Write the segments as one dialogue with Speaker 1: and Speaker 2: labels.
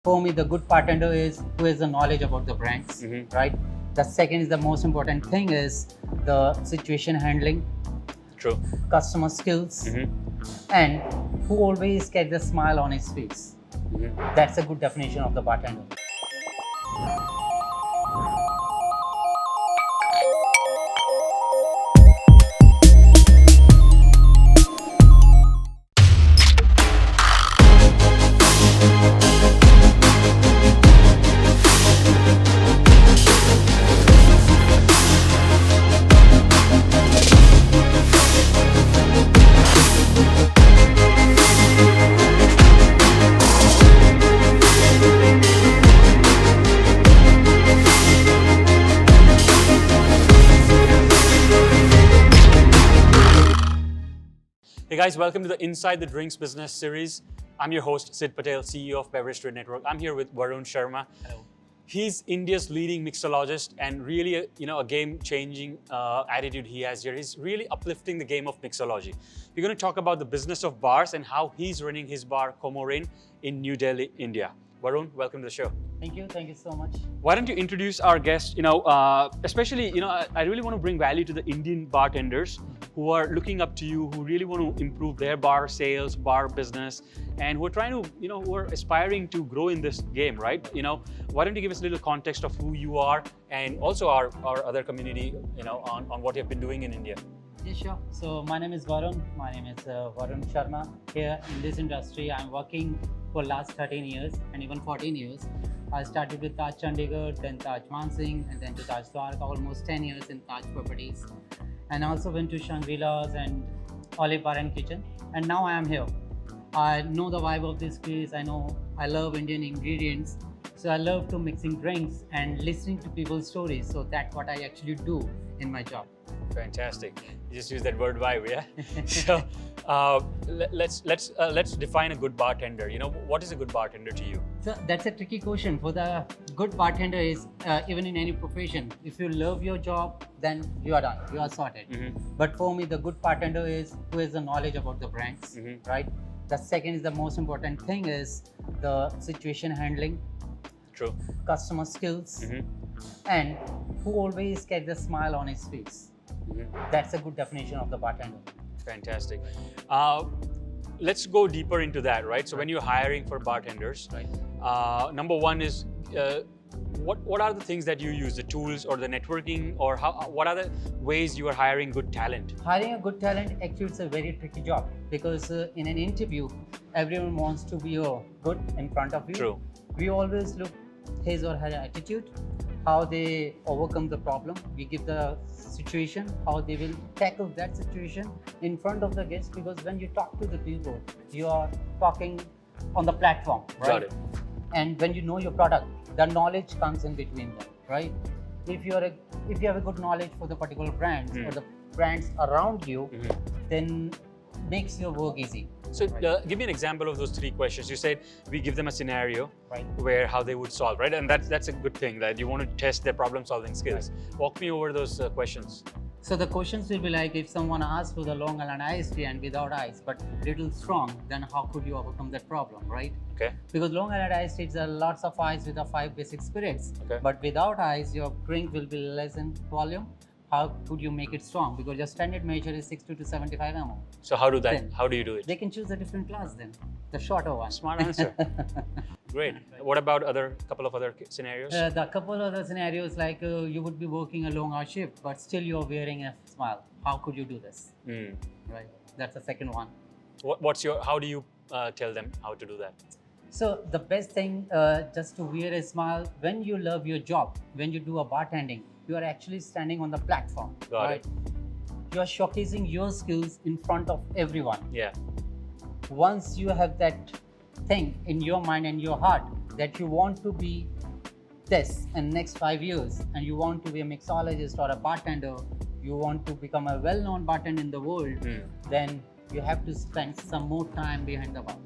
Speaker 1: For me, the good bartender is who has the knowledge about the brands, right? The second is the most important thing is the situation handling,
Speaker 2: True.
Speaker 1: customer skills, and who always get the smile on his face. That's a good definition of the bartender.
Speaker 2: Hey guys, welcome to the Inside the Drinks Business series. I'm your host, Sid Patel, CEO of Beverage Trade Network. I'm here with Varun Sharma.
Speaker 1: Hello.
Speaker 2: He's India's leading mixologist and really a game-changing attitude he has here. He's really uplifting the game of mixology. We're going to talk about the business of bars and how he's running his bar, Comorin, in New Delhi, India. Varun, welcome to the show.
Speaker 1: Thank you so much.
Speaker 2: Why don't you introduce our guest, especially, I really want to bring value to the Indian bartenders who are looking up to you, who really want to improve their bar sales, bar business, and who are trying to, who are aspiring to grow in this game, right? Why don't you give us a little context of who you are and also our other community, on what you've been doing in India.
Speaker 1: Yeah, sure. So my name is Varun. My name is Varun Sharma. Here in this industry, I'm working for last 13 years and even 14 years. I started with Taj Chandigarh, then Taj Mansingh, and then to Taj Dwarka, almost 10 years in Taj Properties. And also went to Shangri-La's and Olive Bar and Kitchen. And now I am here. I know the vibe of this place. I love Indian ingredients. So I love to mixing drinks and listening to people's stories. So that's what I actually do in my job.
Speaker 2: Fantastic. You just use that word vibe, yeah? So let's define a good bartender. What is a good bartender to you?
Speaker 1: So that's a tricky question. For the good bartender is, even in any profession, if you love your job, then you are done, you are sorted. But for me, the good bartender is who has the knowledge about the brands, right? The second is the most important thing is the situation handling,
Speaker 2: True.
Speaker 1: customer skills, and who always get the smile on his face. That's a good definition of the bartender.
Speaker 2: Fantastic. Let's go deeper into that, right? So when you're hiring for bartenders,
Speaker 1: Right.
Speaker 2: Number one is what are the things that you use, the tools or the networking, or what are the ways you are hiring good talent?
Speaker 1: Hiring a good talent actually is a very tricky job because in an interview, everyone wants to be good in front of you.
Speaker 2: True.
Speaker 1: We always look his or her attitude, how they overcome the problem. We give the situation, how they will tackle that situation in front of the guests, because when you talk to the people, you are talking on the platform, right?
Speaker 2: Got it.
Speaker 1: And when you know your product, the knowledge comes in between them, right? If you have a good knowledge for the particular brands or the brands around you, then makes your work easy.
Speaker 2: So give me an example of those three questions. You said we give them a scenario,
Speaker 1: Right.
Speaker 2: where how they would solve, right? And that's a good thing, that you want to test their problem-solving skills. Walk me over those questions.
Speaker 1: So the questions will be like, if someone asks for the Long Island iced tea and without ice, but little strong, then how could you overcome that problem, right?
Speaker 2: Okay.
Speaker 1: Because Long Island iced teas are lots of ice with the 5 basic spirits.
Speaker 2: Okay.
Speaker 1: But without ice, your drink will be less in volume. How could you make it strong? Because your standard measure is 60 to 75 ml.
Speaker 2: So how do you do it?
Speaker 1: They can choose a different class then, the shorter one.
Speaker 2: Smart answer. Great. What about couple of other scenarios?
Speaker 1: The couple other scenarios, like you would be working a long hour shift, but still you're wearing a smile. How could you do this? Right. That's the second one.
Speaker 2: How do you tell them how to do that?
Speaker 1: So the best thing, just to wear a smile, when you love your job, when you do a bartending, you are actually standing on the platform.
Speaker 2: Got it.
Speaker 1: You are showcasing your skills in front of everyone.
Speaker 2: Yeah.
Speaker 1: Once you have that thing in your mind and your heart that you want to be this in next 5 years, and you want to be a mixologist or a bartender, you want to become a well-known bartender in the world, then you have to spend some more time behind the bar.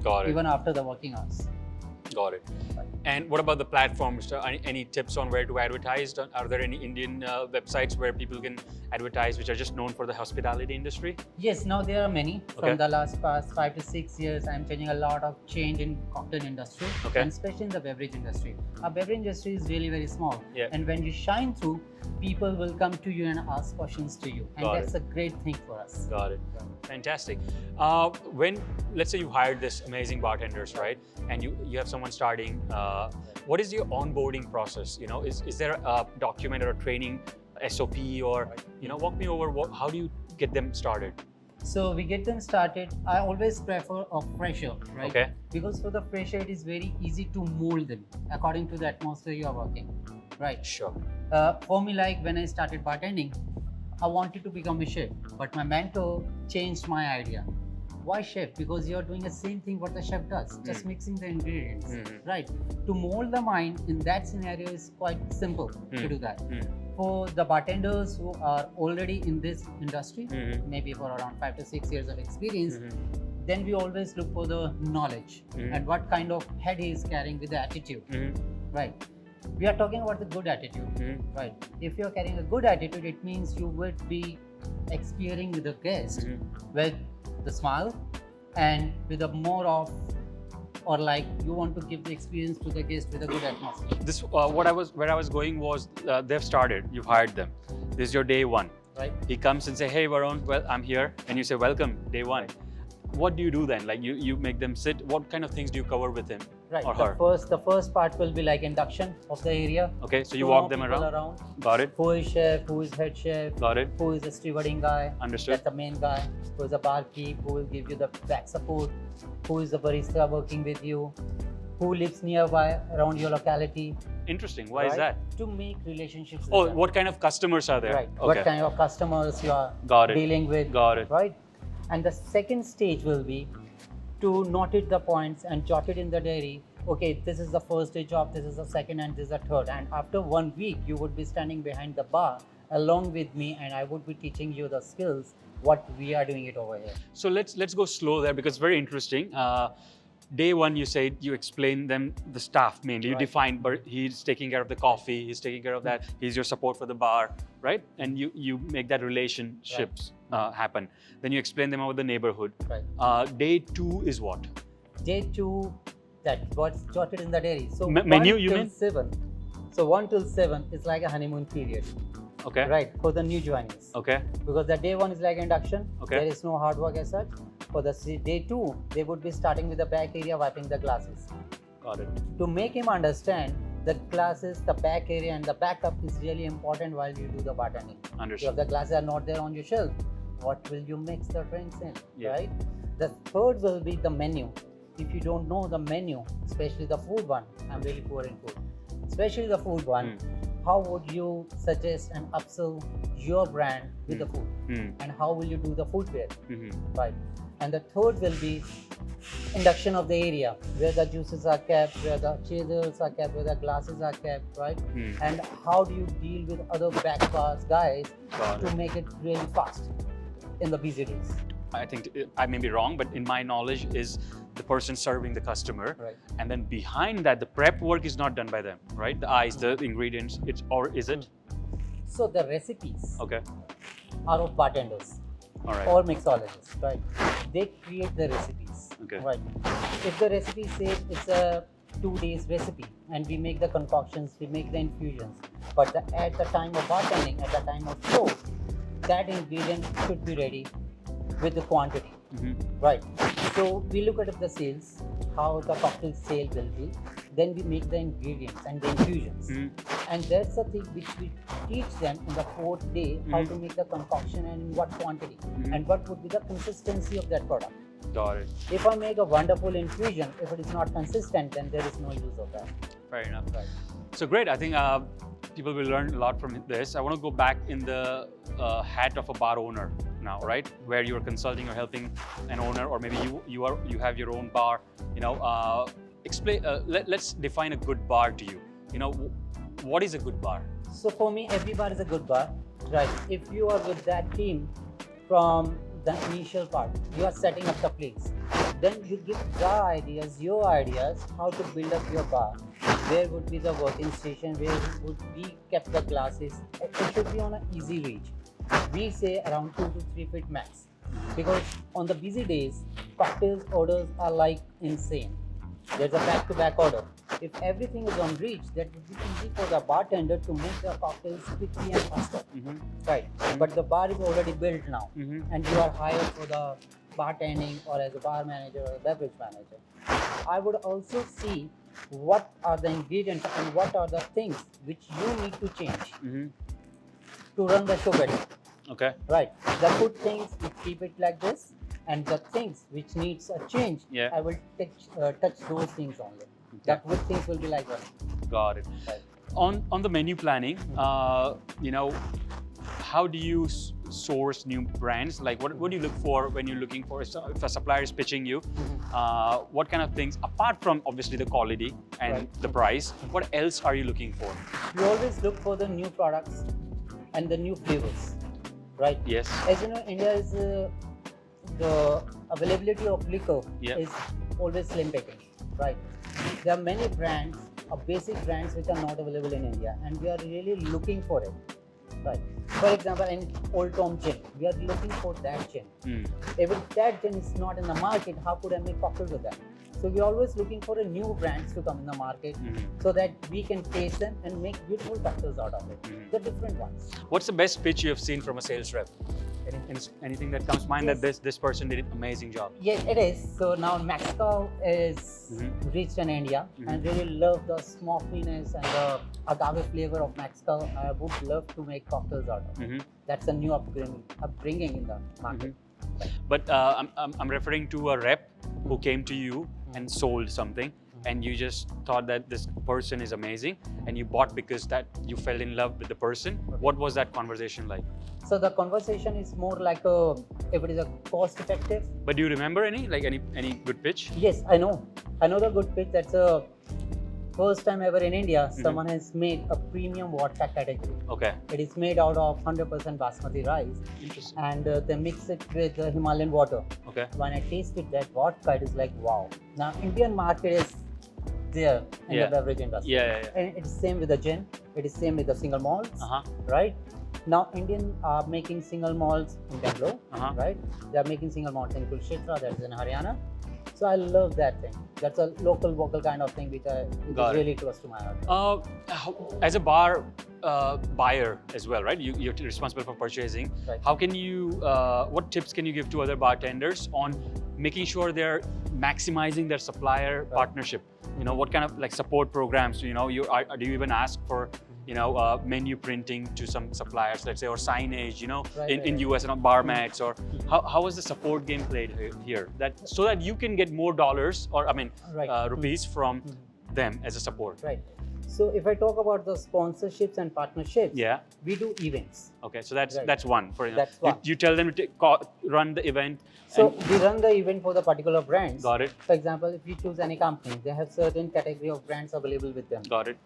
Speaker 2: Got it.
Speaker 1: Even after the working hours.
Speaker 2: Got it. And what about the platforms? Any tips on where to advertise? Are there any Indian websites where people can advertise which are just known for the hospitality industry?
Speaker 1: Yes, now there are many.
Speaker 2: Okay.
Speaker 1: From the past 5 to 6 years, I'm changing a lot of change in cocktail industry,
Speaker 2: Okay.
Speaker 1: and especially in the beverage industry. Our beverage industry is really very small,
Speaker 2: Yeah.
Speaker 1: and when you shine through, people will come to you and ask questions to you, and
Speaker 2: Got
Speaker 1: that's a great thing for us.
Speaker 2: Got it. Fantastic. When, let's say you hired this amazing bartenders, right? And you have someone starting, what is your onboarding process? You know, is there a document or a training SOP, or, you know, walk me over how do you get them started?
Speaker 1: So we get them started. I always prefer a fresher, right?
Speaker 2: Okay.
Speaker 1: Because for the fresher, it is very easy to mold them according to the atmosphere you are working, right?
Speaker 2: Sure.
Speaker 1: For me, like when I started bartending, I wanted to become a chef, but my mentor changed my idea. Why chef? Because you're doing the same thing what the chef does, just mixing the ingredients, right? To mold the mind in that scenario is quite simple to do that. For the bartenders who are already in this industry, maybe for around 5 to 6 years of experience, then we always look for the knowledge and what kind of head he is carrying with the attitude, right? We are talking about the good attitude, right? If you're carrying a good attitude, it means you would be experiencing with the guest with the smile and with a more of, or like you want to give the experience to the guest with a good atmosphere.
Speaker 2: This where I was going was they've started. You've hired them. This is your day one.
Speaker 1: Right.
Speaker 2: He comes and say, "Hey, Varun, well, I'm here," and you say, "Welcome, day one."
Speaker 1: Right.
Speaker 2: What do you do then? Like you make them sit. What kind of things do you cover with him?
Speaker 1: Right.
Speaker 2: Or her?
Speaker 1: The first part will be like induction of the area.
Speaker 2: Okay, so you
Speaker 1: To
Speaker 2: walk
Speaker 1: know
Speaker 2: them
Speaker 1: people
Speaker 2: around. Got it.
Speaker 1: Who is chef? Who is head chef?
Speaker 2: Got it.
Speaker 1: Who is the stewarding guy?
Speaker 2: Understood.
Speaker 1: That's the main guy. Who is the barkeep? Who will give you the back support? Who is the barista working with you? Who lives nearby around your locality?
Speaker 2: Interesting. Why is
Speaker 1: right?
Speaker 2: that?
Speaker 1: To make relationships with
Speaker 2: Oh,
Speaker 1: them.
Speaker 2: what kind of customers are there?
Speaker 1: Right.
Speaker 2: Okay.
Speaker 1: What kind of customers you are
Speaker 2: Got it.
Speaker 1: dealing with.
Speaker 2: Got it.
Speaker 1: Right. And the second stage will be to note it the points and jot it in the diary. Okay, this is the first day job, this is the second, and this is the third. And after 1 week, you would be standing behind the bar along with me, and I would be teaching you the skills what we are doing it over here.
Speaker 2: So let's go slow there because it's very interesting. Day one, you said you explain them the staff mainly. You
Speaker 1: Right.
Speaker 2: define, but he's taking care of the coffee, he's taking care of that, he's your support for the bar, right? And you make that relationships happen. Then you explain them about the neighborhood.
Speaker 1: Right.
Speaker 2: Day two is what?
Speaker 1: Day 2, that what's jotted in the diary. So
Speaker 2: Menu,
Speaker 1: 1
Speaker 2: you
Speaker 1: till
Speaker 2: mean?
Speaker 1: 7. So 1 till 7 is like a honeymoon period,
Speaker 2: Okay.
Speaker 1: right? For the new joinees.
Speaker 2: Okay.
Speaker 1: Because the day 1 is like induction.
Speaker 2: Okay.
Speaker 1: There is no hard work as such. For the day 2, they would be starting with the back area, wiping the glasses.
Speaker 2: Got it.
Speaker 1: To make him understand the glasses, the back area and the backup is really important while you do the bartending.
Speaker 2: Understood.
Speaker 1: If the glasses are not there on your shelf, what will you mix the drinks in,
Speaker 2: Yeah.
Speaker 1: right? The third will be the menu. If you don't know the menu, especially the food one, I'm really poor in food, especially the food one, how would you suggest and upsell your brand with the food? And how will you do the footwear, right? And the third will be induction of the area, where the juices are kept, where the chasers are kept, where the glasses are kept, right? And how do you deal with other back bars guys
Speaker 2: Got
Speaker 1: to
Speaker 2: it.
Speaker 1: make it really fast in the busy days.
Speaker 2: I think I may be wrong, but in my knowledge is the person serving the customer,
Speaker 1: Right.
Speaker 2: and then behind that, the prep work is not done by them, right? The ice, the ingredients, or is it?
Speaker 1: So the recipes
Speaker 2: Okay.
Speaker 1: are of bartenders
Speaker 2: All right.
Speaker 1: or mixologists, right? They create the recipes,
Speaker 2: Okay.
Speaker 1: right? If the recipe says it's a 2 days recipe and we make the concoctions, we make the infusions, but at the time of bartending, at the time of show, that ingredient should be ready with the quantity, right? So we look at the sales, how the cocktail sale will be, then we make the ingredients and the infusions. And that's the thing which we teach them in the 4th day, how to make the concoction and in what quantity and what would be the consistency of that product.
Speaker 2: Got it.
Speaker 1: If I make a wonderful infusion, if it is not consistent, then there is no use of that.
Speaker 2: Fair enough.
Speaker 1: Right.
Speaker 2: So great. I think people will learn a lot from this. I want to go back in the hat of a bar owner now, right? Where you're consulting or helping an owner, or maybe you have your own bar. You know, explain. Let's define a good bar to you. You know, what is a good bar?
Speaker 1: So for me, every bar is a good bar, right? If you are with that team from the initial part, you are setting up the place. Then you give your ideas, how to build up your bar. where would be the working station, where would we kept the glasses. It should be on an easy reach. We say around 2 to 3 feet max, because on the busy days, cocktails orders are like insane. There's a back-to-back order. If everything is on reach, that would be easy for the bartender to make the cocktails quickly and faster. Right. But the bar is already built now, and you are hired for the bartending or as a bar manager or a beverage manager. I would also see what are the ingredients and what are the things which you need to change to run the show better.
Speaker 2: Okay.
Speaker 1: Right. The good things, we keep it like this, and the things which needs a change, I will touch those things only. The good things will be like that.
Speaker 2: Got it.
Speaker 1: Right.
Speaker 2: On the menu planning, you know, how do you source new brands? Like, what do you look for when you're looking for, if a supplier is pitching you, what kind of things, apart from obviously the quality and the price, what else are you looking for?
Speaker 1: You always look for the new products and the new flavors, right?
Speaker 2: Yes.
Speaker 1: As you know, India is, the availability of liquor is always slim picking, right? There are many brands, basic brands which are not available in India, and we are really looking for it. Right. For example, in Old Tom gin, we are looking for that gin. If that gin is not in the market, how could I make cocktails with that? So we're always looking for a new brands to come in the market so that we can taste them and make beautiful cocktails out of it. The different ones.
Speaker 2: What's the best pitch you have seen from a sales rep? Anything that comes to mind that this person did an amazing job?
Speaker 1: Yes, it is. So now Mexico is reached in India, and really love the smokiness and the agave flavor of Mexico. I would love to make cocktails out of it. That's a new upbringing in the market.
Speaker 2: But I'm referring to a rep who came to you and sold something, and you just thought that this person is amazing, and you bought because that you fell in love with the person. What was that conversation like?
Speaker 1: So the conversation is more like if it is a cost effective.
Speaker 2: But do you remember any good pitch?
Speaker 1: Yes, I know the good pitch. That's a first time ever in India someone has made a premium vodka category.
Speaker 2: Okay.
Speaker 1: It is made out of 100% basmati rice.
Speaker 2: Interesting.
Speaker 1: And they mix it with Himalayan water.
Speaker 2: Okay.
Speaker 1: When I tasted that vodka, it is like wow. Now Indian market is there in the beverage industry. And it's same with the gin. It is same with the single malts. Right. Now Indian are making single malts in Bangalore. Right. They are making single malts in Kurukshetra, that is in Haryana. So I love that thing. That's a local vocal kind of thing which is really close to my heart.
Speaker 2: As a bar buyer as well, right? You're responsible for purchasing.
Speaker 1: Right.
Speaker 2: How can you, what tips can you give to other bartenders on making sure they're maximizing their supplier partnership? You know, what kind of like support programs, you know, do you even ask for, you know, menu printing to some suppliers, let's say, or signage, you know, in US, and bar mats, or how is the support game played here? That so that you can get more dollars, or I mean, rupees from them as a support.
Speaker 1: Right. So if I talk about the sponsorships and partnerships, we do events.
Speaker 2: Okay, so that's one. For
Speaker 1: that's one.
Speaker 2: You tell them to run the event.
Speaker 1: So we run the event for the particular brands.
Speaker 2: Got it.
Speaker 1: For example, if you choose any company, they have certain category of brands available with them.
Speaker 2: Got it.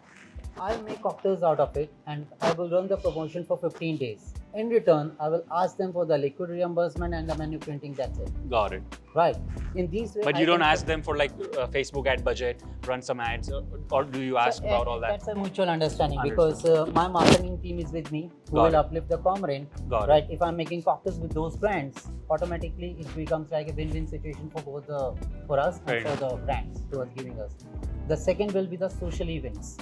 Speaker 1: I'll make cocktails out of it, and I will run the promotion for 15 days. In return, I will ask them for the liquid reimbursement and the menu printing, that's it.
Speaker 2: Got it.
Speaker 1: Right. In these ways,
Speaker 2: but you don't ask them for like Facebook ad budget, run some ads, or do you ask about all that?
Speaker 1: That's a mutual understanding because my marketing team is with me who will uplift the Comorin. Right. If I'm making cocktails with those brands, automatically it becomes like a win-win situation for both for us and for the brands who are giving us. The second will be the social events.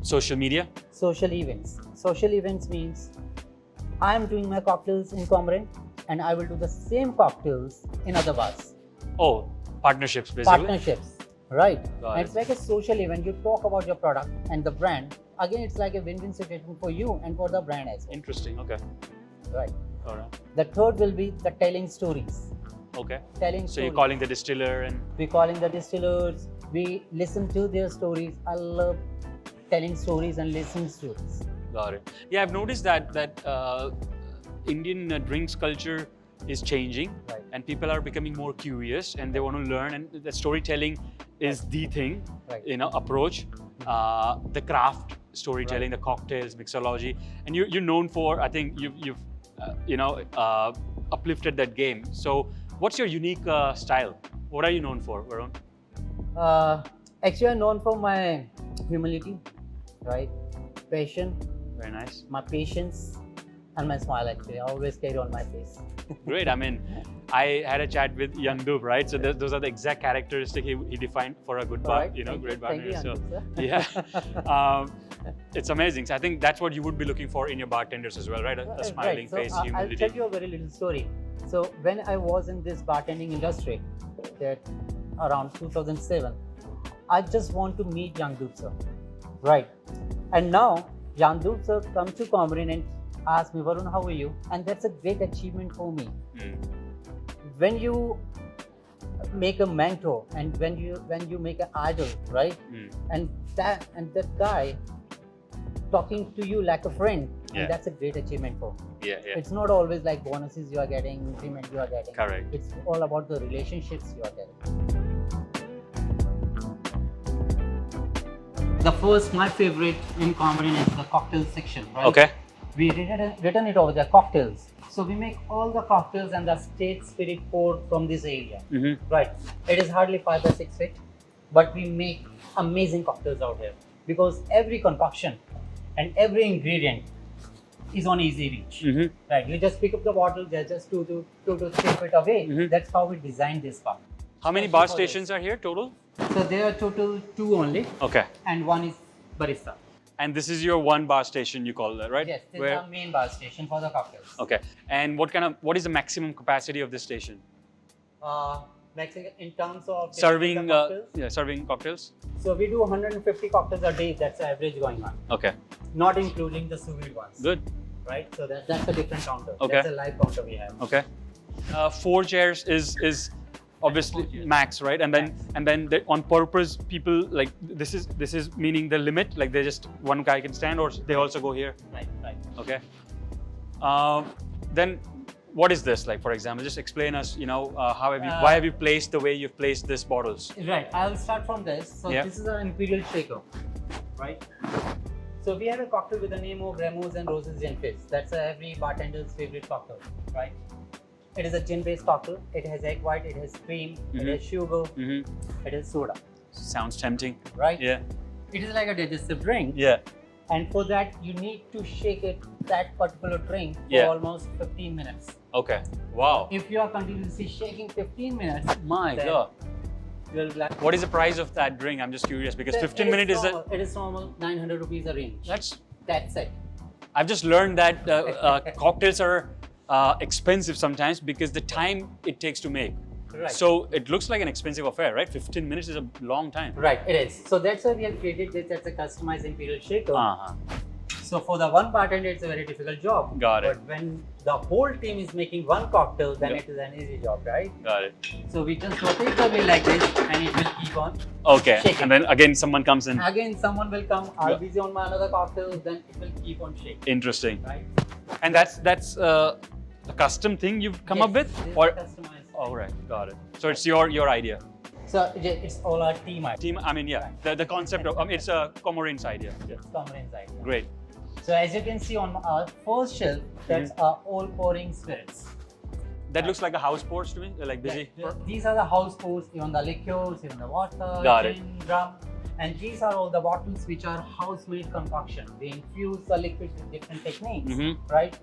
Speaker 2: Social media?
Speaker 1: Social events. Social events means I am doing my cocktails in Comorin and I will do the same cocktails in other bars.
Speaker 2: Oh, partnerships basically?
Speaker 1: Partnerships, right. And it's like a social event. You talk about your product and the brand. Again, it's like a win-win situation for you and for the brand as well.
Speaker 2: Interesting, okay.
Speaker 1: Right.
Speaker 2: All right.
Speaker 1: The third will be the telling stories.
Speaker 2: Okay.
Speaker 1: Telling
Speaker 2: so
Speaker 1: stories.
Speaker 2: You're calling the distiller and...
Speaker 1: We're calling the distillers. We listen to their stories. I love telling stories and listening stories.
Speaker 2: Got it. Yeah, I've noticed that Indian drinks culture is changing, and people are becoming more curious and they want to learn, and the storytelling is the thing, you know, approach, the craft storytelling, the cocktails, mixology, and you're known for, I think you've uplifted that game. So what's your unique style? What are you known for, Varun?
Speaker 1: Actually, I'm known for my humility, right? Passion,
Speaker 2: Very nice.
Speaker 1: my patience, and my smile. Actually, I always carry on my face.
Speaker 2: Great. I mean, I had a chat with Young Doob, right? So those are the exact characteristics he defined for a good bar,
Speaker 1: Alright, thank
Speaker 2: great
Speaker 1: you,
Speaker 2: bartender. So
Speaker 1: Young Doob,
Speaker 2: yeah, it's amazing. So I think that's what you would be looking for in your bartenders as well, right? A smiling
Speaker 1: right.
Speaker 2: face,
Speaker 1: So,
Speaker 2: humility.
Speaker 1: I'll tell you a very little story. So when I was in this bartending industry, that around 2007, I just want to meet Young Doob sir, right? And now Young Doob sir come to Comorin and ask me, Varun, how are you? And that's a great achievement for me. When you make a mentor and when you make an idol, right? And that guy talking to you like a friend,
Speaker 2: Yeah.
Speaker 1: and that's a great achievement for me.
Speaker 2: Yeah.
Speaker 1: It's not always like bonuses you are getting, increment you are getting.
Speaker 2: Correct.
Speaker 1: It's all about the relationships you are getting. My favorite in Comorin is the cocktail section, right?
Speaker 2: Okay.
Speaker 1: We written it over there, cocktails. So we make all the cocktails and the state spirit poured from this area, right? It is hardly 5 by 6 feet, but we make amazing cocktails out here because every concoction and every ingredient is on easy reach, right? You just pick up the bottle, they're just 2 to 3 feet away. That's how we designed this bar.
Speaker 2: How many bar stations are here total?
Speaker 1: So there are total 2 only,
Speaker 2: Okay.
Speaker 1: and 1 is barista.
Speaker 2: And this is your one bar station, you call that, right?
Speaker 1: Yes, this is our main bar station for the cocktails.
Speaker 2: Okay. And what is the maximum capacity of this station?
Speaker 1: Maximum in terms of
Speaker 2: Serving,
Speaker 1: the cocktails?
Speaker 2: serving cocktails.
Speaker 1: So we do 150 cocktails a day. That's the average going on,
Speaker 2: Okay.
Speaker 1: not including the sous vide ones.
Speaker 2: Good.
Speaker 1: Right. So that's a different counter.
Speaker 2: Okay.
Speaker 1: That's a live counter we have.
Speaker 2: Okay. 4 chairs is obviously
Speaker 1: 4 chairs.
Speaker 2: max, right? And then on purpose, people like this is meaning the limit. Like they just one guy can stand, or they also go here.
Speaker 1: Right.
Speaker 2: Okay. Then what is this like? For example, just explain us. Why have you placed the way you've placed these bottles?
Speaker 1: Right. I'll start from this. So
Speaker 2: Yeah.
Speaker 1: this is our Imperial Shaker, right? So we have a cocktail with the name of Ramos and Roses Gin Fizz. That's every bartender's favorite cocktail, right? It is a gin-based cocktail. It has egg white, it has cream, it has sugar, it has soda.
Speaker 2: Sounds tempting.
Speaker 1: Right?
Speaker 2: Yeah.
Speaker 1: It is like a digestive drink.
Speaker 2: Yeah.
Speaker 1: And for that, you need to shake that particular drink for
Speaker 2: Yeah.
Speaker 1: almost 15 minutes.
Speaker 2: Okay. Wow.
Speaker 1: If you are continuously shaking 15 minutes,
Speaker 2: My
Speaker 1: then
Speaker 2: God.
Speaker 1: you'll be like,
Speaker 2: What is the price of that drink? I'm just curious because 15 minutes
Speaker 1: It is normal 900 rupees a range. That's it.
Speaker 2: I've just learned that cocktails are expensive sometimes because the time it takes to make.
Speaker 1: Right.
Speaker 2: So it looks like an expensive affair, right? 15 minutes is a long time.
Speaker 1: Right, it is. So that's why we have created this as a customized Imperial Shaker.
Speaker 2: Uh-huh.
Speaker 1: So for the one bartender, it's a very difficult job.
Speaker 2: Got it.
Speaker 1: But when the whole team is making one cocktail, then
Speaker 2: Yep.
Speaker 1: it is an easy job, right?
Speaker 2: Got it.
Speaker 1: So we just rotate the wheel like this, and it will keep on.
Speaker 2: Okay.
Speaker 1: Shaking.
Speaker 2: And then again, someone comes in.
Speaker 1: Again, someone will come. I'll
Speaker 2: Yeah.
Speaker 1: busy on my another cocktail. Then it will keep on shaking.
Speaker 2: Interesting.
Speaker 1: Right?
Speaker 2: And that's a custom thing you've come up with,
Speaker 1: This is
Speaker 2: or
Speaker 1: customized.
Speaker 2: all right, got it. So it's your idea.
Speaker 1: So it's all our team idea.
Speaker 2: Team. I mean, yeah. The concept of it's a Comorin's idea. Yeah.
Speaker 1: It's Comorin's idea.
Speaker 2: Great.
Speaker 1: So as you can see on our first shelf, that's our all pouring spirits.
Speaker 2: That looks like a house pours to me. They're like busy.
Speaker 1: Yeah, these are the house pours, even the liqueurs, even the water,
Speaker 2: Got it.
Speaker 1: gin, rum. And these are all the bottles which are house-made concoction. We infuse the liquid with different techniques, right?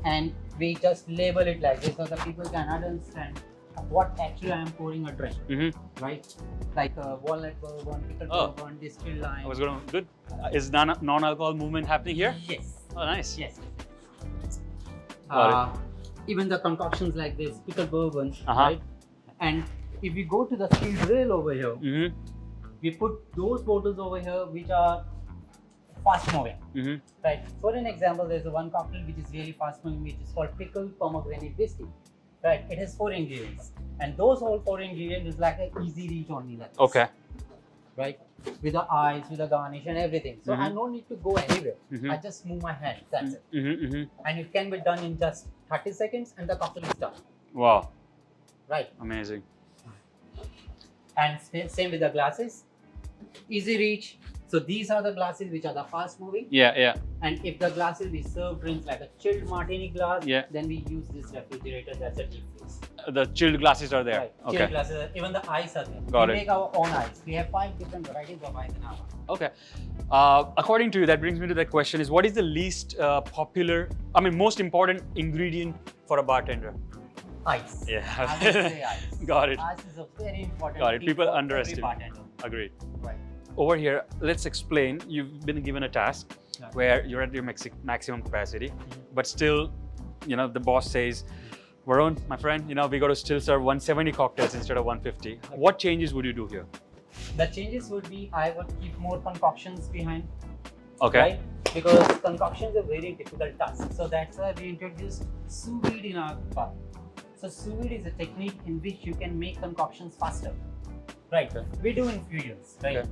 Speaker 1: And we just label it like this so that people can understand what actually I am pouring a drink, right? Like walnut bourbon, pickled bourbon, distilled lime.
Speaker 2: I was going to good. Is non-alcohol movement happening here?
Speaker 1: Yes.
Speaker 2: Oh, nice.
Speaker 1: Yes.
Speaker 2: Got
Speaker 1: Even the concoctions like this, pickled bourbon,
Speaker 2: Uh-huh.
Speaker 1: right? And if we go to the steel rail over here, we put those bottles over here which are fast moving, right? For an example, there's one cocktail which is really fast moving, which is called pickled pomegranate whiskey, right? It has 4 ingredients, and those whole 4 ingredients is like an easy reach only, like this,
Speaker 2: Okay.
Speaker 1: right? With the ice, with the garnish and everything. So I don't need to go anywhere. I just move my hand. That's it. And it can be done in just 30 seconds, and the cocktail is done.
Speaker 2: Wow.
Speaker 1: Right.
Speaker 2: Amazing.
Speaker 1: And same with the glasses. Easy reach. So these are the glasses which are the fast moving.
Speaker 2: Yeah.
Speaker 1: And if the glasses we serve drinks like a chilled martini glass,
Speaker 2: Yeah.
Speaker 1: then we use this refrigerator. That's a deep freeze.
Speaker 2: the chilled glasses are there.
Speaker 1: Right.
Speaker 2: Okay.
Speaker 1: Chilled glasses, even the ice are there.
Speaker 2: Got
Speaker 1: we
Speaker 2: it.
Speaker 1: make our own ice. We have 5 different varieties of ice in our.
Speaker 2: Okay. According to you, that brings me to that question: is what is the least most important ingredient for a bartender?
Speaker 1: Ice.
Speaker 2: Yeah.
Speaker 1: I would say ice.
Speaker 2: Got it.
Speaker 1: Ice is a very important
Speaker 2: Got it.
Speaker 1: thing
Speaker 2: People
Speaker 1: for every
Speaker 2: underestimate.
Speaker 1: bartender.
Speaker 2: Agreed.
Speaker 1: Right.
Speaker 2: Over here, let's explain. You've been given a task where you're at your maximum capacity, but still, the boss says, Varun, my friend, we got to still serve 170 cocktails instead of 150.
Speaker 1: Okay.
Speaker 2: What changes would you do here?
Speaker 1: The changes would be I would keep more concoctions behind.
Speaker 2: Okay.
Speaker 1: Right? Because concoctions are very difficult task. So that's why we introduced sous vide in our bar. So sous vide is a technique in which you can make concoctions faster. Right.
Speaker 2: Okay.
Speaker 1: We do infusions, right?
Speaker 2: Okay.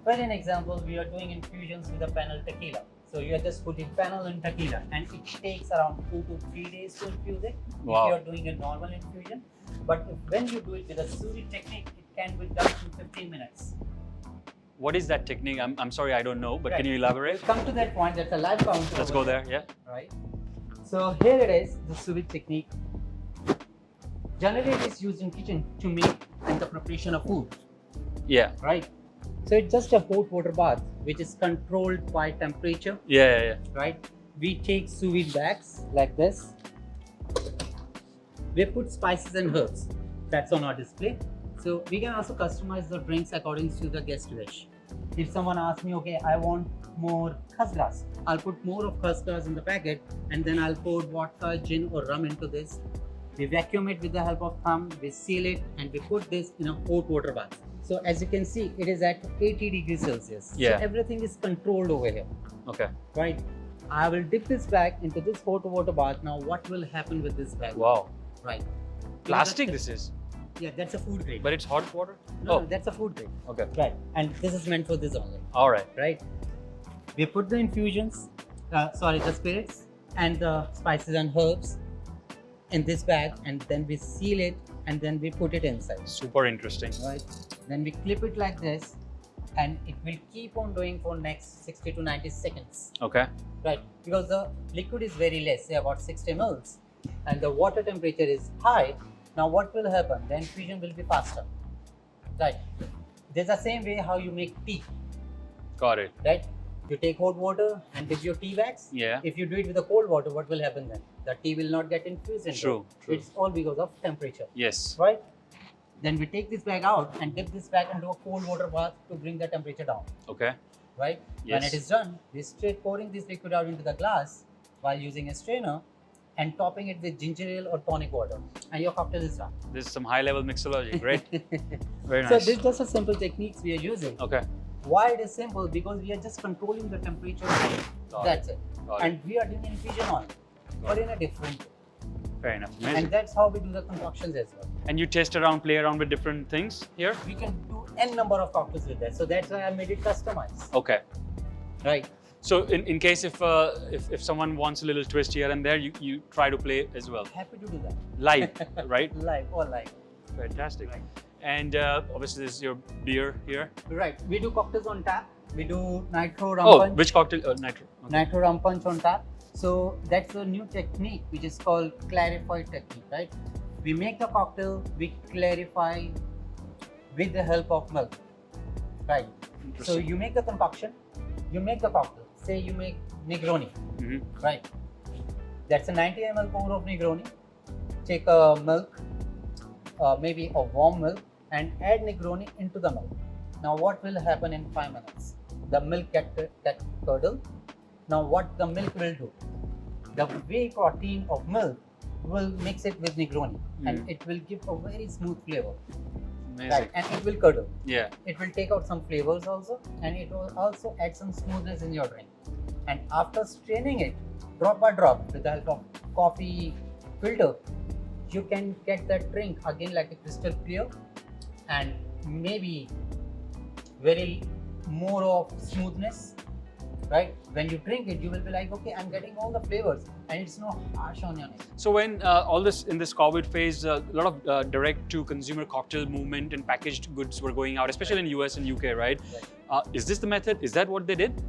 Speaker 1: For an example, we are doing infusions with a panel tequila. So you are just putting panel in tequila, and it takes around 2 to 3 days to infuse it.
Speaker 2: Wow.
Speaker 1: If you are doing a normal infusion, but when you do it with a sous vide technique, it can be done in 15 minutes.
Speaker 2: What is that technique? I'm sorry, I don't know, but
Speaker 1: Right.
Speaker 2: can you elaborate?
Speaker 1: We'll come to that point. That's a live counter.
Speaker 2: Let's
Speaker 1: over
Speaker 2: go there. Yeah.
Speaker 1: Right. So here it is, the sous vide technique. Generally, it is used in kitchen to make and the preparation of food.
Speaker 2: Yeah.
Speaker 1: Right. So it's just a hot water bath, which is controlled by temperature.
Speaker 2: Yeah.
Speaker 1: Right. We take sous vide bags like this. We put spices and herbs. That's on our display. So we can also customize the drinks according to the guest wish. If someone asks me, okay, I want more khasgas, I'll put more of khasgas in the packet, and then I'll pour vodka, gin or rum into this. We vacuum it with the help of thumb, we seal it, and we put this in a hot water bath. So as you can see, it is at 80 degrees Celsius.
Speaker 2: Yeah.
Speaker 1: So everything is controlled over here.
Speaker 2: Okay.
Speaker 1: Right. I will dip this bag into this hot water bath. Now what will happen with this bag?
Speaker 2: Wow.
Speaker 1: Right.
Speaker 2: Plastic this is,
Speaker 1: Yeah, that's a food grade.
Speaker 2: but it's hot water?
Speaker 1: No, that's a food grade.
Speaker 2: Okay.
Speaker 1: Right. And this is meant for this only.
Speaker 2: All right.
Speaker 1: Right. We put the infusions, the spirits and the spices and herbs in this bag, and then we seal it, and then we put it inside.
Speaker 2: Super interesting.
Speaker 1: Right. Then we clip it like this, and it will keep on doing for next 60 to 90 seconds.
Speaker 2: Okay.
Speaker 1: Right. Because the liquid is very less, say about 60 ml, and the water temperature is high. Now what will happen? The infusion will be faster. Right. There's the same way how you make tea.
Speaker 2: Got it.
Speaker 1: Right. You take hot water and dip your tea bags.
Speaker 2: Yeah.
Speaker 1: If you do it with the cold water, what will happen then? The tea will not get infused into
Speaker 2: True,
Speaker 1: it.
Speaker 2: true.
Speaker 1: It's all because of temperature.
Speaker 2: Yes.
Speaker 1: Right? Then we take this bag out and dip this bag into a cold water bath to bring the temperature down.
Speaker 2: Okay.
Speaker 1: Right?
Speaker 2: Yes.
Speaker 1: When it is done, we straight pouring this liquid out into the glass while using a strainer and topping it with ginger ale or tonic water. And your cocktail is done.
Speaker 2: This is some high-level mixology. Great. Very
Speaker 1: So
Speaker 2: nice.
Speaker 1: this is just a simple techniques we are using.
Speaker 2: Okay.
Speaker 1: Why it is simple? Because we are just controlling the temperature.
Speaker 2: Got
Speaker 1: That's it.
Speaker 2: Got it.
Speaker 1: And we are doing infusion on it, but in a different way.
Speaker 2: Fair enough.
Speaker 1: And
Speaker 2: Amazing.
Speaker 1: that's how we do the concoctions as well.
Speaker 2: And you test around, play around with different things here?
Speaker 1: We can do n number of cocktails with that. So that's why I made it customized.
Speaker 2: Okay.
Speaker 1: Right.
Speaker 2: So in case if someone wants a little twist here and there, you try to play as well.
Speaker 1: Happy to do that.
Speaker 2: Live, right?
Speaker 1: Live, all live.
Speaker 2: Fantastic.
Speaker 1: Right.
Speaker 2: And obviously this is your beer here.
Speaker 1: Right. We do cocktails on tap. We do nitro rum
Speaker 2: Oh,
Speaker 1: punch.
Speaker 2: which cocktail? Nitro. Okay.
Speaker 1: Nitro rum punch on tap. So that's a new technique which is called clarified technique, right? We make the cocktail, we clarify with the help of milk, right? So
Speaker 2: Interesting.
Speaker 1: you make the concoction, you make the cocktail. Say you make Negroni,
Speaker 2: Mhm.
Speaker 1: right? That's a 90 ml pour of Negroni. Take a milk, maybe a warm milk, and add Negroni into the milk. Now what will happen in 5 minutes? The milk get curdled. Now what the milk will do? The whey protein of milk will mix it with Negroni, and it will give a very smooth flavor.
Speaker 2: Amazing.
Speaker 1: Right, and it will curdle.
Speaker 2: Yeah.
Speaker 1: It will take out some flavors also, and it will also add some smoothness in your drink. And after straining it, drop by drop, with the help of coffee filter, you can get that drink again like a crystal clear, and maybe very more of smoothness. Right? When you drink it, you will be like, okay, I'm getting all the flavors, and it's not harsh on your neck.
Speaker 2: So when all this in this COVID phase, a lot of direct-to-consumer cocktail movement and packaged goods were going out, especially in US and UK, right? Is this the method? Is that what they did?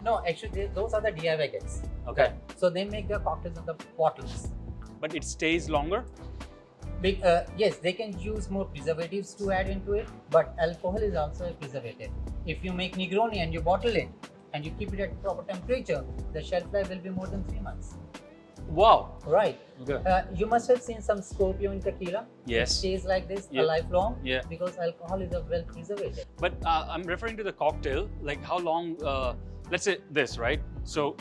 Speaker 1: No, actually, those are the DIY kits.
Speaker 2: Okay.
Speaker 1: So they make their cocktails in the bottles.
Speaker 2: But it stays longer?
Speaker 1: Yes, they can use more preservatives to add into it, but alcohol is also a preservative. If you make Negroni and you bottle it and you keep it at proper temperature, the shelf life will be more than 3 months.
Speaker 2: Wow.
Speaker 1: Right.
Speaker 2: Okay.
Speaker 1: You must have seen some Scorpio in tequila.
Speaker 2: Yes.
Speaker 1: It stays like this
Speaker 2: Yeah.
Speaker 1: a lifelong.
Speaker 2: Yeah.
Speaker 1: Because alcohol is a well preservative.
Speaker 2: But I'm referring to the cocktail. Like how long? Let's say this, right? So,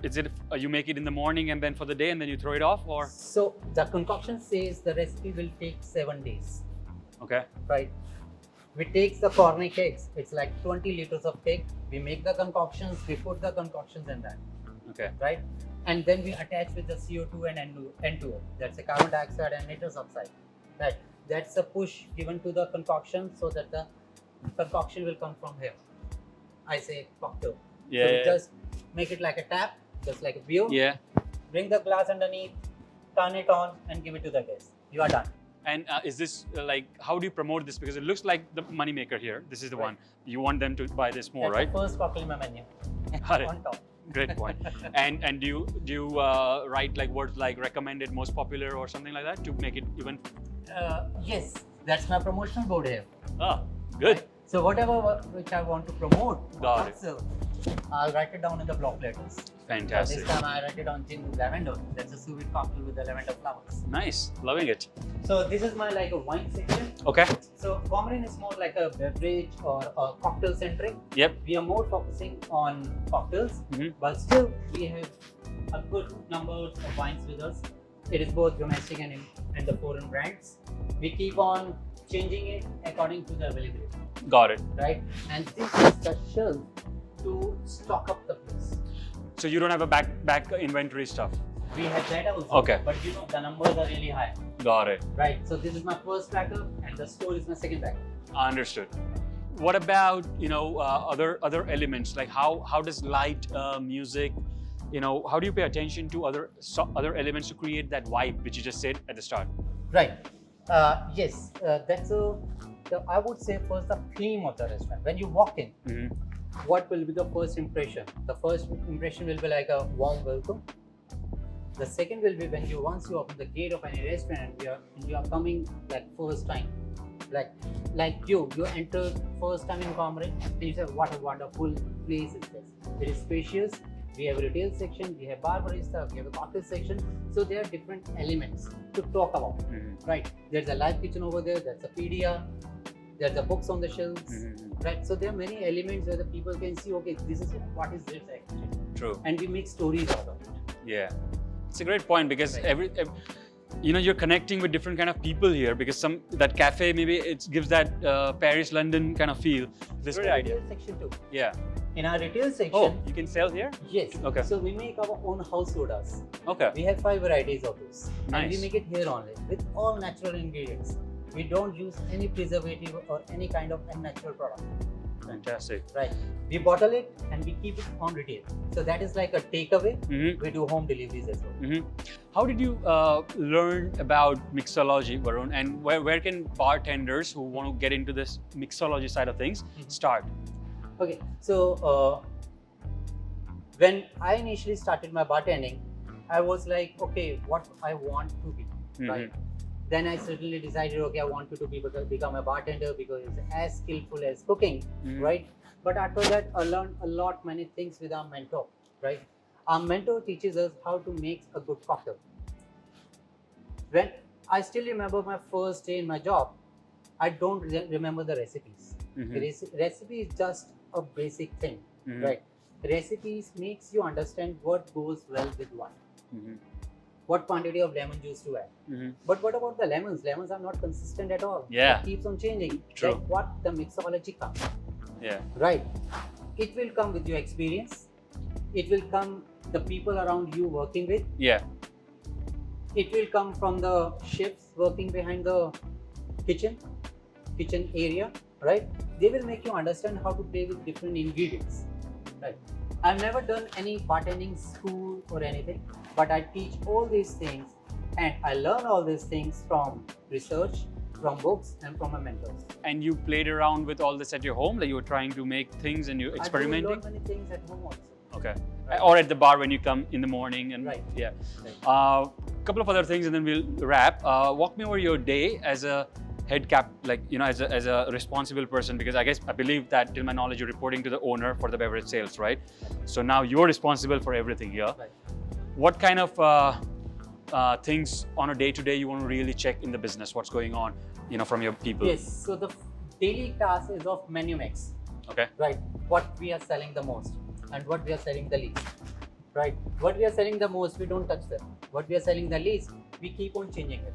Speaker 2: is it you make it in the morning and then for the day and then you throw it off, or?
Speaker 1: So the concoction says the recipe will take 7 days.
Speaker 2: Okay.
Speaker 1: Right. We take the corny cakes. It's like 20 liters of cake. We make the concoctions. We put the concoctions in that.
Speaker 2: Okay.
Speaker 1: Right. And then we attach with the CO2 and N2O. That's a carbon dioxide and nitrous oxide. Right. That's a push given to the concoction so that the concoction will come from here. I say cocktail.
Speaker 2: Yeah.
Speaker 1: So we just make it like a tap, just like a beer.
Speaker 2: Yeah.
Speaker 1: Bring the glass underneath, turn it on, and give it to the guest. You are done.
Speaker 2: And is this like, how do you promote this? Because it looks like the money maker here. This is the
Speaker 1: Right.
Speaker 2: one. You want them to buy this more,
Speaker 1: That's
Speaker 2: right?
Speaker 1: the first cocktail in my menu.
Speaker 2: Got it.
Speaker 1: On top.
Speaker 2: Great point. And do you write like words like recommended, most popular, or something like that to make it even?
Speaker 1: Yes, that's my promotional board here.
Speaker 2: Ah, good.
Speaker 1: Right? So whatever which I want to promote,
Speaker 2: Got it.
Speaker 1: I'll write it down in the block letters.
Speaker 2: Fantastic.
Speaker 1: This time I write it on gin with lavender. That's a sous vide cocktail with the lavender flowers.
Speaker 2: Nice. Loving it.
Speaker 1: So this is my like a wine section.
Speaker 2: Okay.
Speaker 1: So Comorin is more like a beverage or a cocktail centric.
Speaker 2: Yep.
Speaker 1: We are more focusing on cocktails,
Speaker 2: Mhm.
Speaker 1: but still we have a good number of wines with us. It is both domestic and the foreign brands. We keep on changing it according to the availability,
Speaker 2: Got it.
Speaker 1: right? And this is the shelf to stock up the place.
Speaker 2: So you don't have a back inventory stuff.
Speaker 1: We have that also,
Speaker 2: Okay.
Speaker 1: but you know the numbers are really high,
Speaker 2: Got it.
Speaker 1: right? So this is my first backup, and the store is my second backup.
Speaker 2: Understood. What about other elements, like how does light, music, how do you pay attention to other elements to create that vibe which you just said at the start?
Speaker 1: Right. Yes, that's I would say first the theme of the restaurant. When you walk in,
Speaker 2: Mhm.
Speaker 1: what will be the first impression? The first impression will be like a warm welcome. The second will be when once you open the gate of any restaurant and you are coming like first time, like you enter first time in Comorin and you say what a wonderful place is this. It is spacious. We have a retail section, we have bar barista, we have a cocktail section. So there are different elements to talk about, right? There's a live kitchen over there. There's a PDR. There's the books on the shelves, right? So there are many elements where the people can see, okay, this is what is this actually,
Speaker 2: True.
Speaker 1: and we make stories out of it.
Speaker 2: Yeah, it's a great point because
Speaker 1: Right.
Speaker 2: you're connecting with different kind of people here because that cafe maybe it gives that Paris, London kind of feel. This
Speaker 1: In
Speaker 2: great
Speaker 1: our
Speaker 2: idea.
Speaker 1: retail section too.
Speaker 2: Yeah.
Speaker 1: In our retail section,
Speaker 2: Oh, you can sell here?
Speaker 1: yes.
Speaker 2: Okay.
Speaker 1: So we make our own house sodas.
Speaker 2: Okay.
Speaker 1: We have 5 varieties of those, and we
Speaker 2: Nice.
Speaker 1: make it here only with all natural ingredients. We don't use any preservative or any kind of unnatural product.
Speaker 2: Fantastic.
Speaker 1: Right. We bottle it and we keep it on retail. So that is like a takeaway.
Speaker 2: Mm-hmm.
Speaker 1: We do home deliveries as well.
Speaker 2: Mm-hmm. How did you learn about mixology, Varun? And where can bartenders who want to get into this mixology side of things start?
Speaker 1: Okay. So when I initially started my bartending, I was like, okay, what I want to be, right? Then I certainly decided, okay, I want to become a bartender because it's as skillful as cooking, right? But after that, I learned a lot, many things with our mentor, right? Our mentor teaches us how to make a good cocktail. When I still remember my first day in my job, I don't remember the recipes. The recipe is just a basic thing, right? Recipes makes you understand what goes well with what. What quantity of lemon juice to add. But what about the lemons? Lemons are not consistent at all.
Speaker 2: Yeah.
Speaker 1: It keeps on changing.
Speaker 2: True.
Speaker 1: Like what the mixology comes.
Speaker 2: Yeah.
Speaker 1: Right. It will come with your experience. It will come the people around you working with.
Speaker 2: Yeah.
Speaker 1: It will come from the chefs working behind the kitchen area, right? They will make you understand how to play with different ingredients, right? I've never done any bartending school or anything, but I teach all these things and I learn all these things from research, from books, and from my mentors.
Speaker 2: And you played around with all this at your home, like you were trying to make things and you experimenting?
Speaker 1: I do many things at home also.
Speaker 2: Okay.
Speaker 1: Right.
Speaker 2: Or at the bar when you come in the morning and
Speaker 1: Right.
Speaker 2: yeah.
Speaker 1: Right.
Speaker 2: couple of other things and then we'll wrap. Walk me over your day as a head cap, like, you know, as a responsible person, because I believe that, till my knowledge, you're reporting to the owner for the beverage sales, right? So now you're responsible for everything here.
Speaker 1: Right.
Speaker 2: What kind of things on a day-to-day you want to really check in the business? What's going on, you know, from your people?
Speaker 1: Yes, so the daily task is of menu mix.
Speaker 2: Okay.
Speaker 1: Right, what we are selling the most and what we are selling the least. Right, what we are selling the most, we don't touch them. What we are selling the least, we keep on changing it.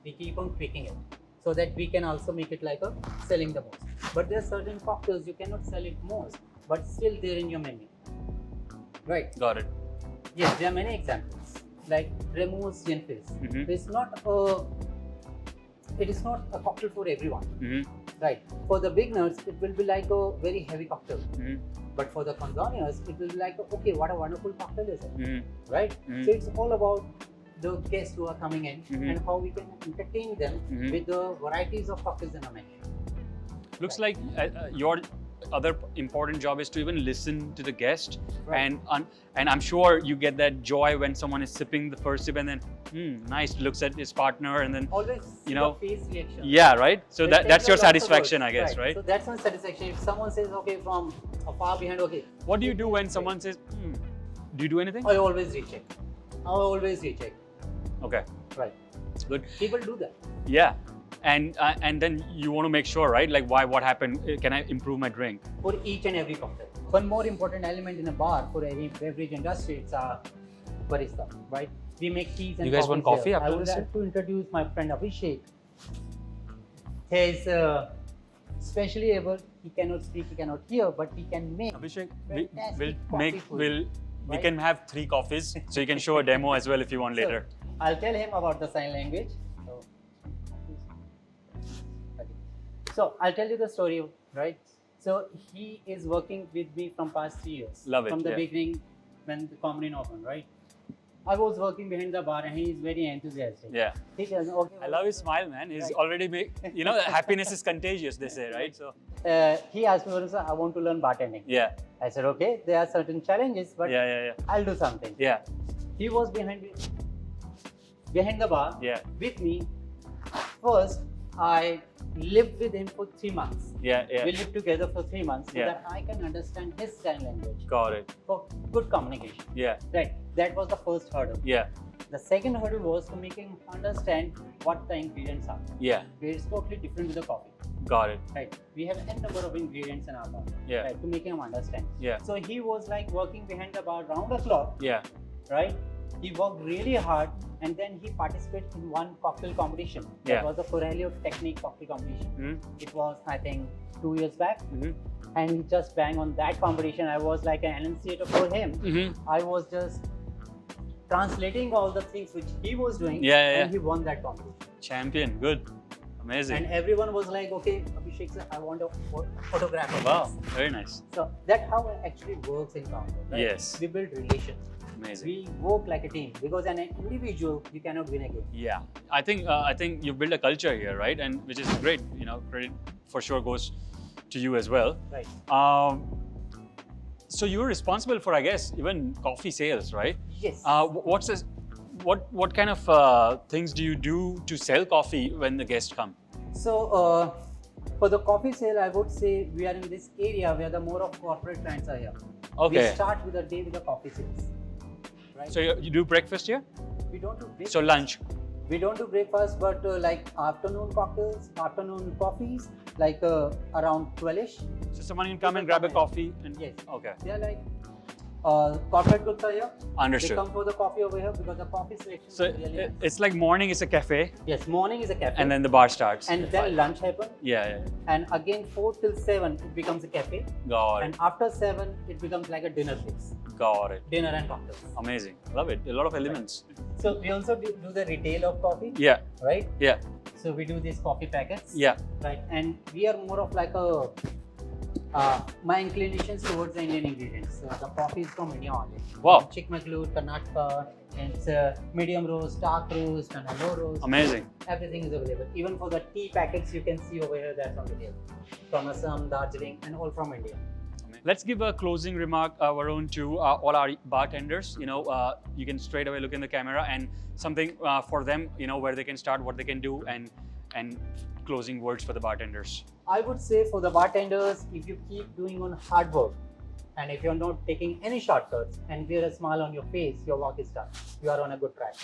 Speaker 1: We keep on tweaking it so that we can also make it like a selling the most. But there are certain cocktails you cannot sell it most, but still they're in your menu. Right.
Speaker 2: Got it.
Speaker 1: Yes, there are many examples like Remo's Gin Fizz.
Speaker 2: Mm-hmm.
Speaker 1: It is not a cocktail for everyone.
Speaker 2: Mm-hmm.
Speaker 1: Right. For the beginners, it will be like a very heavy cocktail.
Speaker 2: Mm-hmm.
Speaker 1: But for the connoisseurs, it will be like, okay, what a wonderful cocktail is it?
Speaker 2: Mm-hmm.
Speaker 1: Right?
Speaker 2: Mm-hmm.
Speaker 1: So it's all about the guests who are coming in
Speaker 2: Mm-hmm.
Speaker 1: and how we can entertain them
Speaker 2: Mm-hmm.
Speaker 1: with the varieties of cocktails in our menu.
Speaker 2: Looks like your other important job is to even listen to the guest,
Speaker 1: Right.
Speaker 2: and I'm sure you get that joy when someone is sipping the first sip and then nice, looks at his partner and then
Speaker 1: Always
Speaker 2: you know,
Speaker 1: face reaction.
Speaker 2: yeah, right. So
Speaker 1: It
Speaker 2: that's
Speaker 1: takes
Speaker 2: your
Speaker 1: a lot of
Speaker 2: satisfaction, I
Speaker 1: work.
Speaker 2: guess, right?
Speaker 1: So that's my satisfaction. If someone says, okay, from far behind, okay.
Speaker 2: What do you do when someone says, do you do anything?
Speaker 1: I always recheck.
Speaker 2: Okay,
Speaker 1: Right.
Speaker 2: good.
Speaker 1: People do that.
Speaker 2: Yeah, and then you want to make sure, right? Like, what happened? Can I improve my drink?
Speaker 1: For each and every cocktail. One more important element in a bar for any beverage industry, it's a barista, right? We make teas and
Speaker 2: You guys want
Speaker 1: coffees
Speaker 2: coffee
Speaker 1: here.
Speaker 2: after
Speaker 1: I would
Speaker 2: this?
Speaker 1: like to introduce my friend Abhishek. He's specially able, he cannot speak, he cannot hear, but he can make
Speaker 2: Abhishek,
Speaker 1: fantastic coffee food,
Speaker 2: we
Speaker 1: right?
Speaker 2: can have 3 coffees, so you can show a demo as well if you want
Speaker 1: So,
Speaker 2: later.
Speaker 1: I'll tell him about the sign language. So I'll tell you the story, right? So he is working with me from past 3 years.
Speaker 2: Love it,
Speaker 1: From the
Speaker 2: yeah.
Speaker 1: beginning when the Comorin opened, right? I was working behind the bar and he is very enthusiastic.
Speaker 2: Yeah.
Speaker 1: He tells me, okay.
Speaker 2: I love his smile, man. He's
Speaker 1: Right.
Speaker 2: already you know, happiness is contagious, they say, right? So
Speaker 1: He asked me, "Varun sir, I want to learn bartending."
Speaker 2: yeah,
Speaker 1: I said, okay, there are certain challenges, but
Speaker 2: yeah.
Speaker 1: I'll do something.
Speaker 2: Yeah,
Speaker 1: He was behind the bar
Speaker 2: yeah,
Speaker 1: with me. First, I lived with him for 3 months.
Speaker 2: yeah.
Speaker 1: We lived together for 3 months so
Speaker 2: Yeah.
Speaker 1: that I can understand his sign language
Speaker 2: Got it.
Speaker 1: for good communication.
Speaker 2: Yeah,
Speaker 1: Right. That was the first hurdle.
Speaker 2: yeah,
Speaker 1: The second hurdle was to make him understand what the ingredients are.
Speaker 2: yeah.
Speaker 1: It's totally different with the coffee.
Speaker 2: Got it.
Speaker 1: Right. We have n number of ingredients in our bar.
Speaker 2: Yeah.
Speaker 1: Right, to make him understand.
Speaker 2: Yeah,
Speaker 1: So he was like working behind the bar round the clock.
Speaker 2: yeah.
Speaker 1: Right. He worked really hard and then he participated in one cocktail competition. That
Speaker 2: Yeah.
Speaker 1: was the Corralejo Teqnic cocktail competition.
Speaker 2: Mm-hmm.
Speaker 1: It was, I think, 2 years back.
Speaker 2: Mm-hmm.
Speaker 1: And he just bang on that competition. I was like an annunciator for him.
Speaker 2: Mm-hmm.
Speaker 1: I was just translating all the things which he was doing.
Speaker 2: Yeah.
Speaker 1: And he won that competition.
Speaker 2: Champion, good. Amazing.
Speaker 1: And everyone was like, okay, Abhishek sir, I want a photograph of
Speaker 2: Wow,
Speaker 1: this.
Speaker 2: very nice.
Speaker 1: So that's how it actually works in counter. Right?
Speaker 2: Yes.
Speaker 1: We build relations.
Speaker 2: Amazing.
Speaker 1: We work like a team because an individual you cannot win a game.
Speaker 2: Yeah, I think you built a culture here, right? And which is great. You know, credit for sure goes to you as well.
Speaker 1: Right.
Speaker 2: So you're responsible for, I guess, even coffee sales, right?
Speaker 1: Yes.
Speaker 2: What's this? What kind of things do you do to sell coffee when the guests come?
Speaker 1: So for the coffee sale, I would say we are in this area where the more of corporate clients are here.
Speaker 2: Okay.
Speaker 1: We start with the day with the coffee sales. Right.
Speaker 2: So you do breakfast here?
Speaker 1: We don't do breakfast.
Speaker 2: So lunch.
Speaker 1: We don't do breakfast, but like afternoon cocktails, afternoon coffees, like around 12ish.
Speaker 2: So someone can come and grab a coffee and
Speaker 1: Yes.
Speaker 2: Okay.
Speaker 1: They are like corporate groups are here.
Speaker 2: Understood.
Speaker 1: They come for the coffee over here because the coffee selection
Speaker 2: So
Speaker 1: is really nice.
Speaker 2: it's like morning is a cafe
Speaker 1: Yes, morning is a cafe.
Speaker 2: and then the bar starts.
Speaker 1: And then lunch happens.
Speaker 2: Yeah.
Speaker 1: And again 4 till 7 it becomes a cafe.
Speaker 2: Got
Speaker 1: And
Speaker 2: it.
Speaker 1: after 7 it becomes like a dinner place.
Speaker 2: Got it.
Speaker 1: Dinner and cocktails.
Speaker 2: Amazing. Love it. A lot of elements.
Speaker 1: So we also do the retail of coffee.
Speaker 2: Yeah.
Speaker 1: Right?
Speaker 2: Yeah.
Speaker 1: So we do these coffee packets.
Speaker 2: Yeah.
Speaker 1: Right. And we are more of like a my inclinations towards the Indian ingredients. So the coffee is from India only.
Speaker 2: Wow.
Speaker 1: Chikmagalur, Karnataka, and it's medium roast, dark roast, and a low roast.
Speaker 2: Amazing.
Speaker 1: Everything is available. Even for the tea packets, you can see over here that's on the table. From Assam, Darjeeling, and all from India.
Speaker 2: Let's give a closing remark, Varun, to all our bartenders. You can straight away look in the camera and something for them, where they can start, what they can do, and closing words for the bartenders.
Speaker 1: I would say for the bartenders, if you keep doing on hard work, and if you're not taking any shortcuts and wear a smile on your face, your work is done. You are on a good track.